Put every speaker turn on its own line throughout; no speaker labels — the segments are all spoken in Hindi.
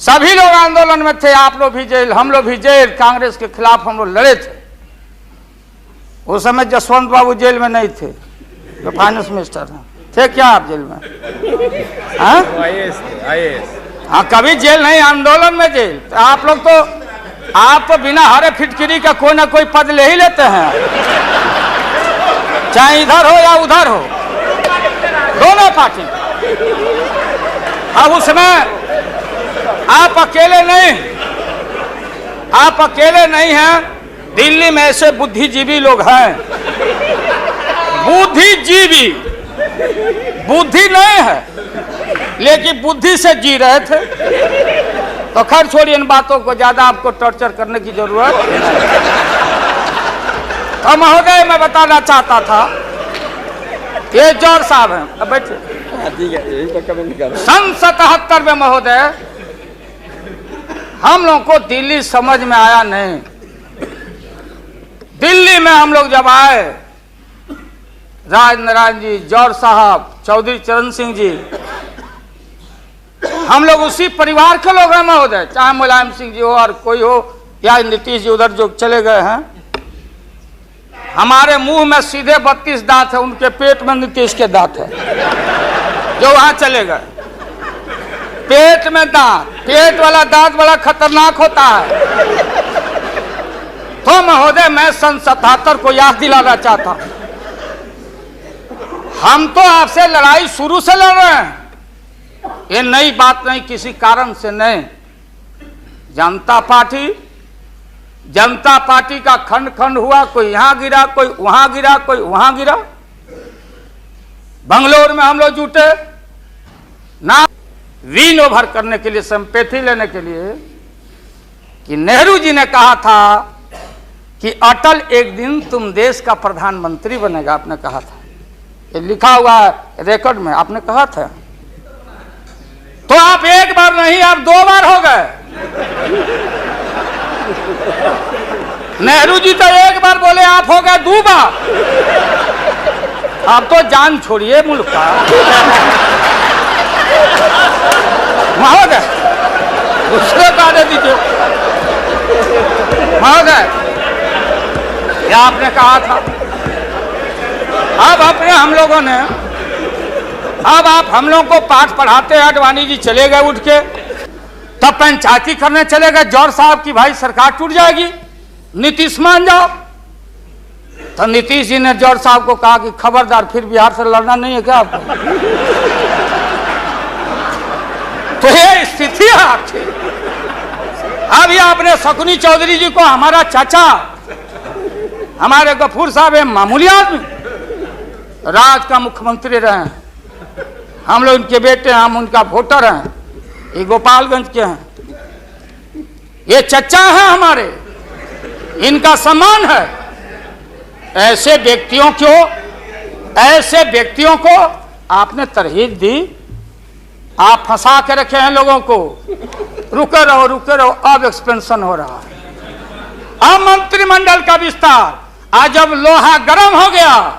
सभी लोग आंदोलन में थे, आप लोग भी जेल, हम लोग भी जेल, कांग्रेस के खिलाफ हम लोग लड़े थे। उस समय जसवंत बाबू जेल में नहीं थे, जो फाइनेंस मिनिस्टर हैं। थे क्या आप जेल में? हाँ, कभी जेल नहीं, आंदोलन में जेल। तो आप लोग तो, आप तो बिना हरे फिटकिरी का कोई ना कोई पद ले ही लेते हैं, चाहे इधर हो या उधर हो, दोनों पार्टी। अब उसमें आप अकेले नहीं, आप अकेले नहीं हैं। दिल्ली में ऐसे बुद्धिजीवी लोग हैं, बुद्धिजीवी, बुद्धि नहीं है लेकिन बुद्धि से जी रहे थे। तो खैर छोड़िए इन बातों को, ज्यादा आपको टॉर्चर करने की जरूरत नहीं। तो महोदय मैं बताना चाहता था, ये जौहर साहब हैं, अब बैठिए। सन 77 में महोदय हम लोग को दिल्ली समझ में आया नहीं। दिल्ली में हम लोग जब आए, राज नारायण जी, जौहर साहब, चौधरी चरण सिंह जी, हम लोग उसी परिवार के लोग हैं महोदय, चाहे मुलायम सिंह जी हो और कोई हो, या नीतीश जी उधर जो चले गए हैं। हमारे मुंह में सीधे 32 दांत है, उनके पेट में नीतीश के दांत है, जो वहां चले गए। पेट में दांत, पेट वाला दांत बड़ा खतरनाक होता है। तो महोदय मैं सन 77 को याद दिलाना चाहता हूं, हम तो आपसे लड़ाई शुरू से लड़ रहे हैं, ये नई बात नहीं, किसी कारण से नहीं। जनता पार्टी का खंड खंड हुआ, कोई यहां गिरा, कोई वहां गिरा, कोई वहां गिरा। बंगलोर में हम लोग जुटे ना विन ओवर करने के लिए, संपैथी लेने के लिए, कि नेहरू जी ने कहा था कि अटल एक दिन तुम देश का प्रधानमंत्री बनेगा, आपने कहा था, ये लिखा हुआ है रिकॉर्ड में, आपने कहा था। तो आप एक बार नहीं, आप 2 बार हो गए। नेहरू जी तो एक बार बोले, आप हो गए 2 बार। आप तो जान छोड़िए मुल्क का महोदय, दूसरे का दे दीजिए महोदय, क्या आपने कहा था। अब अपने हम लोगों ने, अब आप हम लोगों को पाठ पढ़ाते हैं, अडवाणी जी चले गए उठ के, तब पंचायती करने चले गए जौहर साहब की भाई सरकार टूट जाएगी, नीतीश मान जाओ। तो नीतीश जी ने जौहर साहब को कहा कि खबरदार, फिर बिहार से लड़ना नहीं है क्या आपको? तो ये स्थिति है आपकी। अब ये आपने शकुनी चौधरी जी को, हमारा चाचा, हमारे गफूर साहब है मामूली आदमी, राज्य का मुख्यमंत्री रहे हैं, हम लोग उनके बेटे हैं, हम उनका वोटर हैं, ये गोपालगंज के हैं, ये चचा हैं हमारे, इनका सम्मान है। ऐसे व्यक्तियों को आपने तरहीब दी, आप फंसा के रखे हैं लोगों को। रुके रहो, अब एक्सपेंशन हो रहा है। अब मंत्रिमंडल का विस्तार, आज जब लोहा गर्म हो गया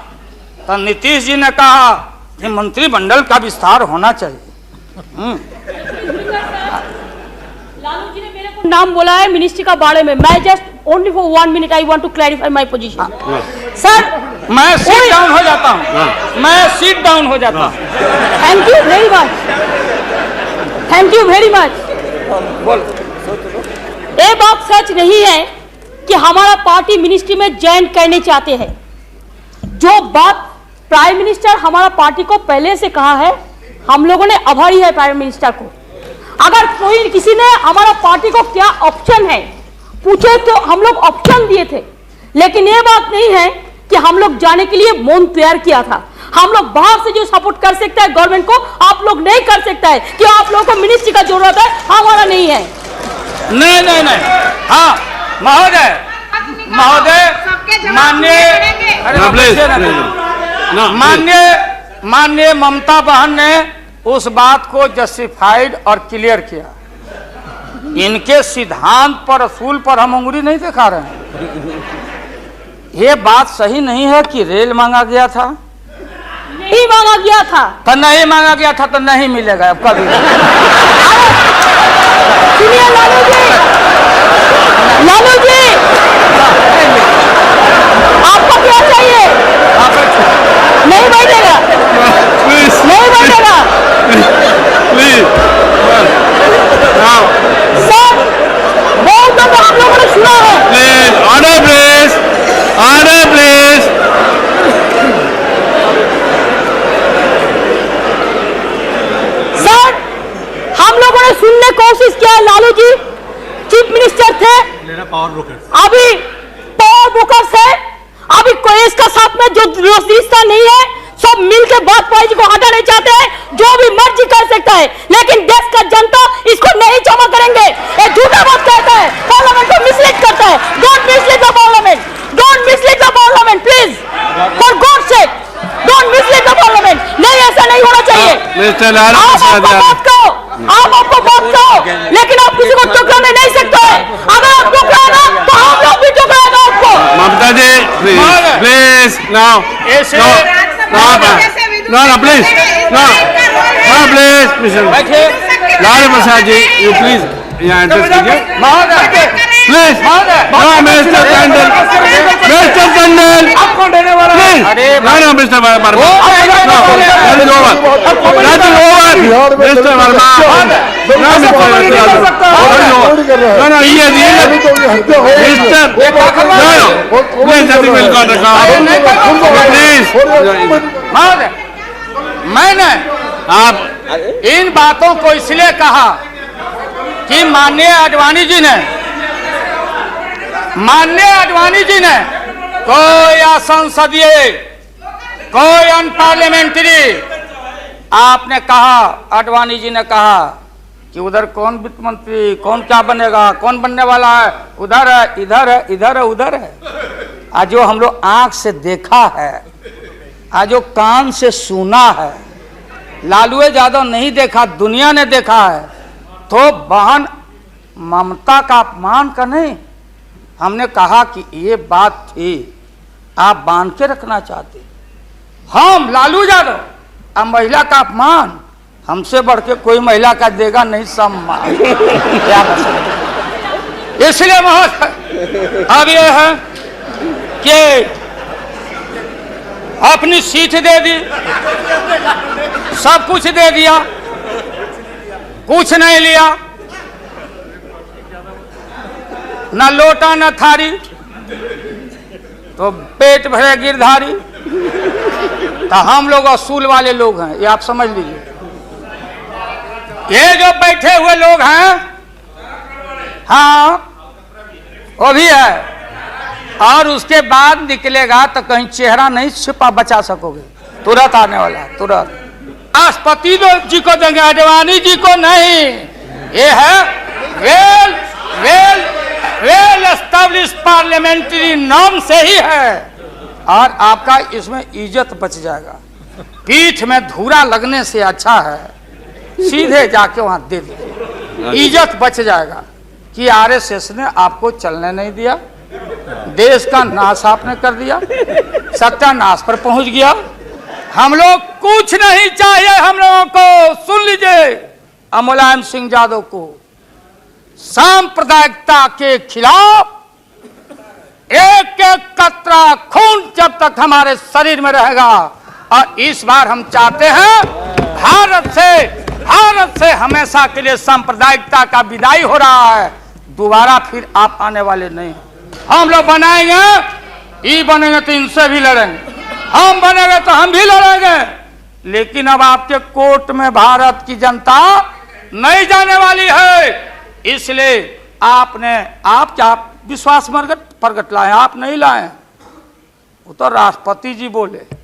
तो नीतीश जी ने कहा कि मंत्रिमंडल का विस्तार होना चाहिए।
लालू जी ने मेरे को नाम बोला है मिनिस्ट्री का बारे में। मैं just only for 1 minute I want to clarify my position. Sir
मैं सीट डाउन हो जाता हूँ, मैं सीट डाउन हो जाता हूँ।
Thank you very much, thank you very much. ये बात सच नहीं है कि हमारा पार्टी मिनिस्ट्री में ज्वाइन करने चाहते हैं। जो बात प्राइम मिनिस्टर हमारा पार्टी को पहले से कहा है, हम लोगों ने आभारी है प्राइम मिनिस्टर को। अगर कोई किसी ने हमारा पार्टी को क्या ऑप्शन है पूछे तो हम लोग ऑप्शन दिए थे, लेकिन ये बात नहीं है कि हम लोग जाने के लिए मौन तैयार किया था। हम लोग बाहर से जो सपोर्ट कर सकता है गवर्नमेंट को, आप लोग नहीं कर सकता है कि आप लोगों को मिनिस्ट्री का जरूरत है, हमारा नहीं है।
नहीं, हाँ महोदय, माननीय ममता बहन ने उस बात को जस्टिफाइड और क्लियर किया। इनके सिद्धांत पर, असूल पर हम उंगली नहीं दिखा रहे हैं। ये बात सही नहीं है कि रेल मांगा गया था,
नहीं मांगा गया था
तो नहीं मांगा गया था तो नहीं मिलेगा अब कभी।
लोगों ने सुनने की कोशिश किया। लालू जी चीफ मिनिस्टर थे, अभी पावर ब्रोकर्स है, अभी कोई इसका साथ में जो रिश्ता नहीं है, सब मिलकर बात को हटाना चाहते हैं। जो भी मर्जी कर सकता है, लेकिन देश का जनता इसको नहीं क्षमा करेंगे। ये झूठा बात कहता है, पार्लियामेंट को मिसलीड करता है। Don't mislead the parliament, don't mislead the parliament please, for God sake don't mislead the parliament. नहीं, ऐसा नहीं होना चाहिए। आप आपको बात कहो, लेकिन आप किसी को टुकराने नहीं सकते। अगर आप टुकराना तो हम लोग भी टुकराएगा आपको।
Mamata ji please now please Lalu Prasad ji you please यहाँ एड्रेस कीजिए please. Mister Tandon please mister Verma
मैंने
आप
इन बातों को इसलिए कहा कि माननीय आडवाणी जी ने कोई असंसदीय, कोई अनपार्लियामेंट्री, आपने कहा, आडवाणी जी ने कहा कि उधर कौन वित्त मंत्री, कौन क्या बनेगा, कौन बनने वाला है, उधर है, इधर है, इधर है, उधर है। आज जो हम लोग आंख से देखा है, आज जो कान से सुना है, लालू यादव नहीं देखा, दुनिया ने देखा है, तो बहन ममता का अपमान का नहीं। हमने कहा कि ये बात थी, आप बांध के रखना चाहते, हम लालू यादव, अब महिला का अपमान हमसे बढ़ के कोई महिला का देगा नहीं सम्मान। इसलिए महोदय अब ये है कि अपनी सीट दे दी, सब कुछ दे दिया, कुछ नहीं लिया, न लोटा न थारी, तो पेट भरे गिरधारी। तो हम लोग असूल वाले लोग हैं, ये आप समझ लीजिए। ये जो बैठे हुए लोग हैं, हाँ वो भी है, और उसके बाद निकलेगा तो कहीं चेहरा नहीं छिपा बचा सकोगे, तुरंत आने वाला है, तुरंत। राष्ट्रपति जी को देंगे, आडवाणी जी को नहीं। ये है well well well established parliamentary norm से ही है, और आपका इसमें इज्जत बच जाएगा। पीठ में धूरा लगने से अच्छा है सीधे जाके वहां दे दीजिए, इज्जत बच जाएगा। कि आरएसएस ने आपको चलने नहीं दिया, देश का नाश आपने कर दिया, सत्यानाश पर पहुंच गया। हम लोग कुछ नहीं चाहिए, हम लोगों को सुन लीजिए, मुलायम सिंह यादव को सांप्रदायिकता के खिलाफ एक एक कतरा खून जब तक हमारे शरीर में रहेगा, और इस बार हम चाहते हैं भारत से हमेशा के लिए सांप्रदायिकता का विदाई हो रहा है, दोबारा फिर आप आने वाले नहीं। हम लोग बनाएंगे, ये बनेंगे तो इनसे भी लड़ेंगे, हम बनेंगे तो हम भी लड़ेंगे, लेकिन अब आपके कोर्ट में भारत की जनता नहीं जाने वाली है। इसलिए आप क्या विश्वास प्रगट लाए, आप नहीं लाए, वो तो राष्ट्रपति जी बोले।